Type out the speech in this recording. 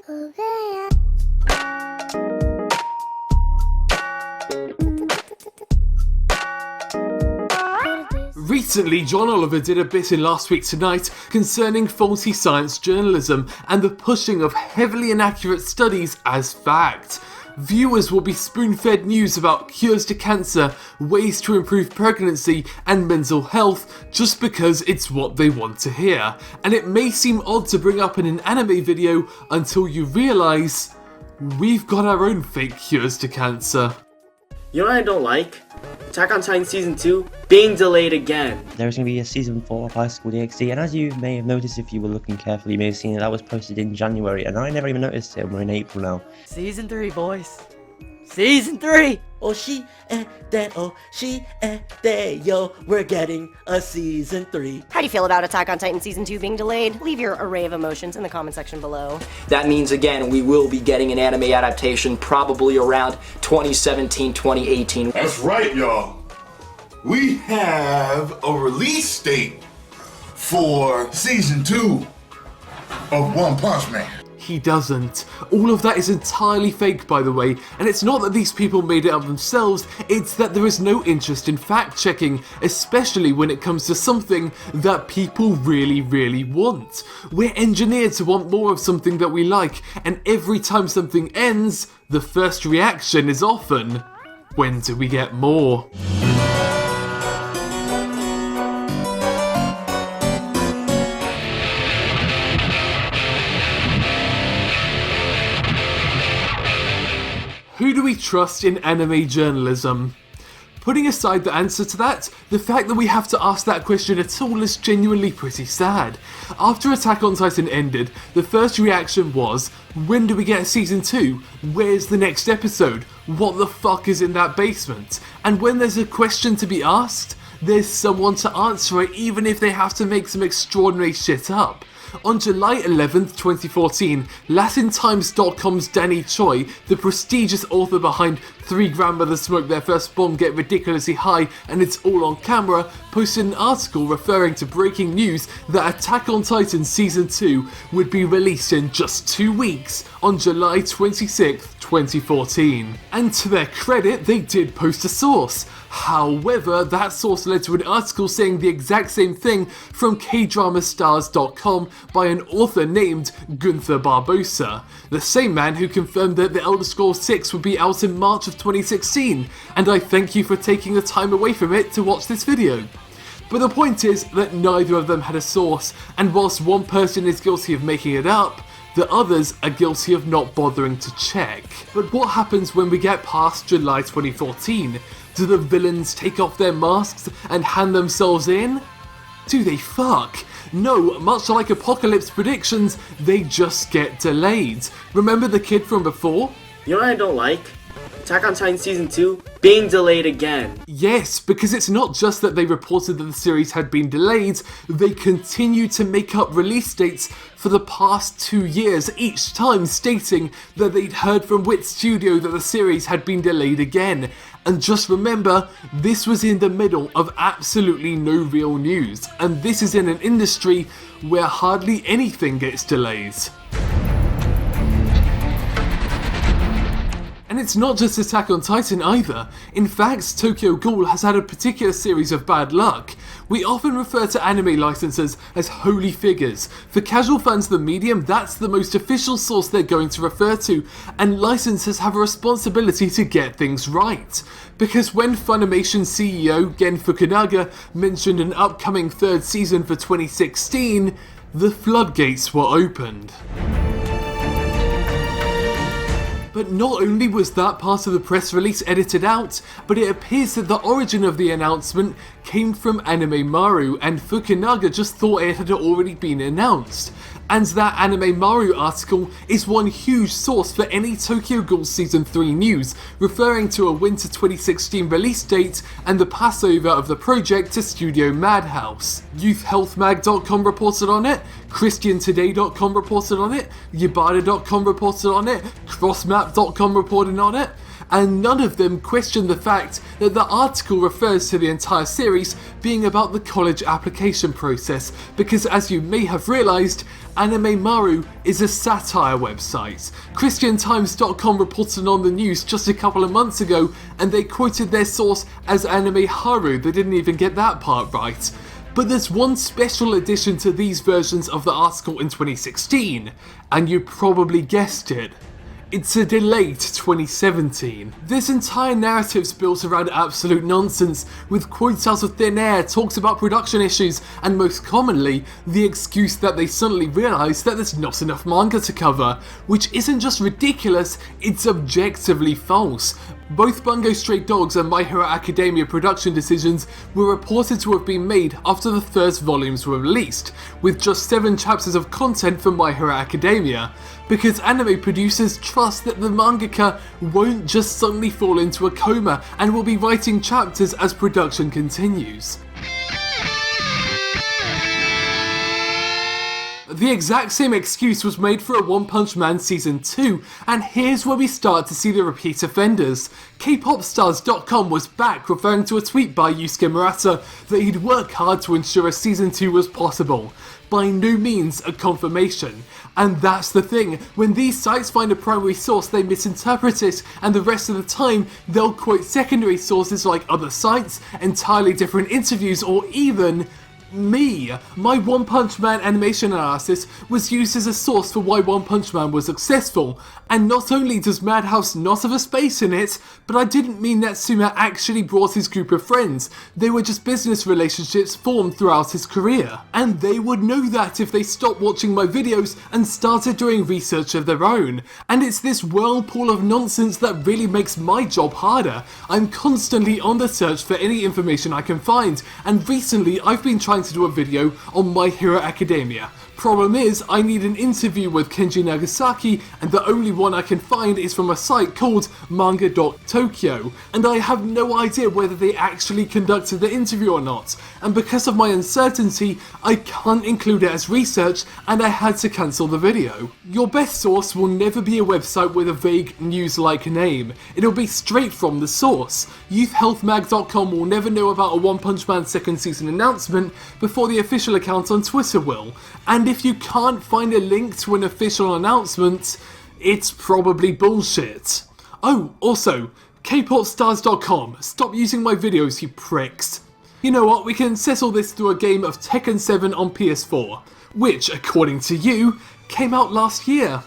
Recently, John Oliver did a bit in Last Week Tonight concerning faulty science journalism and the pushing of heavily inaccurate studies as fact. Viewers will be spoon-fed news about cures to cancer, ways to improve pregnancy and mental health just because it's what they want to hear. And it may seem odd to bring up in an anime video until you realise we've got our own fake cures to cancer. You know what I don't like? Attack on Titan Season 2 being delayed again. There's going to be a Season 4 of High School DxD, and as you may have noticed if you were looking carefully, you may have seen that was posted in January, and I never even noticed it, and we're in April now. Season 3, boys. Season 3! Oh she yo, we're getting a Season 3. How do you feel about Attack on Titan Season 2 being delayed? Leave your array of emotions in the comment section below. That means, again, we will be getting an anime adaptation probably around 2017, 2018. That's right, y'all. We have a release date for Season 2 of One Punch Man. He doesn't. All of that is entirely fake, by the way, and it's not that these people made it up themselves, it's that there is no interest in fact-checking, especially when it comes to something that people really want. We're engineered to want more of something that we like, and every time something ends, the first reaction is often, when do we get more? Who do we trust in anime journalism? Putting aside the answer to that, the fact that we have to ask that question at all is genuinely pretty sad. After Attack on Titan ended, the first reaction was, when do we get Season 2? Where's the next episode? What the fuck is in that basement? And when there's a question to be asked, there's someone to answer it even if they have to make some extraordinary shit up. On July 11th, 2014, LatinTimes.com's Danny Choi, the prestigious author behind 3 Grandmothers Smoke Their First Bomb, Get Ridiculously High, and It's All on Camera, posted an article referring to breaking news that Attack on Titan Season 2 would be released in just 2 weeks, on July 26th, 2014. And to their credit, they did post a source. However, that source led to an article saying the exact same thing from kdramastars.com by an author named Gunther Barbosa, the same man who confirmed that The Elder Scrolls 6 would be out in March of 2016, and I thank you for taking the time away from it to watch this video. But the point is that neither of them had a source, and whilst one person is guilty of making it up, the others are guilty of not bothering to check. But what happens when we get past July 2014? Do the villains take off their masks and hand themselves in? Do they fuck? No, much like Apocalypse predictions, they just get delayed. Remember the kid from before? You know what I don't like? Attack on Titan Season 2 being delayed again. Yes, because it's not just that they reported that the series had been delayed, they continued to make up release dates for the past 2 years, each time stating that they'd heard from Wit Studio that the series had been delayed again. And just remember, this was in the middle of absolutely no real news, and this is in an industry where hardly anything gets delays. And it's not just Attack on Titan either. In fact, Tokyo Ghoul has had a particular series of bad luck. We often refer to anime licensors as holy figures. For casual fans of the medium, that's the most official source they're going to refer to, and licensors have a responsibility to get things right. Because when Funimation CEO Gen Fukunaga mentioned an upcoming 3rd season for 2016, the floodgates were opened. But not only was that part of the press release edited out, but it appears that the origin of the announcement came from Anime Maru, and Fukunaga just thought it had already been announced. And that Anime Maru article is one huge source for any Tokyo Ghoul Season 3 news, referring to a winter 2016 release date and the passover of the project to Studio Madhouse. YouthHealthMag.com reported on it, ChristianToday.com reported on it, Yabada.com reported on it, Crossmap.com reported on it, and none of them question the fact that the article refers to the entire series being about the college application process, because as you may have realised, Anime Maru is a satire website. ChristianTimes.com reported on the news just a couple of months ago, and they quoted their source as Anime Haru. They didn't even get that part right. But there's one special addition to these versions of the article in 2016, and you probably guessed it. It's a delayed 2017. This entire narrative's built around absolute nonsense, with quotes out of thin air, talks about production issues, and most commonly, the excuse that they suddenly realised that there's not enough manga to cover, which isn't just ridiculous, it's objectively false. Both Bungo Stray Dogs and My Hero Academia production decisions were reported to have been made after the first volumes were released, with just 7 chapters of content for My Hero Academia, because anime producers trust that the mangaka won't just suddenly fall into a coma and will be writing chapters as production continues. The exact same excuse was made for a One Punch Man Season 2, and here's where we start to see the repeat offenders. Kpopstars.com was back, referring to a tweet by Yusuke Murata that he'd work hard to ensure a Season 2 was possible. By no means a confirmation. And that's the thing, when these sites find a primary source they misinterpret it, and the rest of the time they'll quote secondary sources like other sites, entirely different interviews, or even me. My One Punch Man animation analysis was used as a source for why One Punch Man was successful, and not only does Madhouse not have a space in it, but I didn't mean that Suma actually brought his group of friends. They were just business relationships formed throughout his career, and they would know that if they stopped watching my videos and started doing research of their own. And it's this whirlpool of nonsense that really makes my job harder. I'm constantly on the search for any information I can find, and recently I've been trying to do a video on My Hero Academia. Problem is, I need an interview with Kenji Nagasaki, and the only one I can find is from a site called manga.tokyo, and I have no idea whether they actually conducted the interview or not, and because of my uncertainty, I can't include it as research, and I had to cancel the video. Your best source will never be a website with a vague news-like name. It'll be straight from the source. YouthHealthMag.com will never know about a One Punch Man second season announcement before the official account on Twitter will, and if you can't find a link to an official announcement, it's probably bullshit. Oh, also, Kpopstars.com, stop using my videos, you pricks. You know what, we can settle this through a game of Tekken 7 on PS4, which, according to you, came out last year.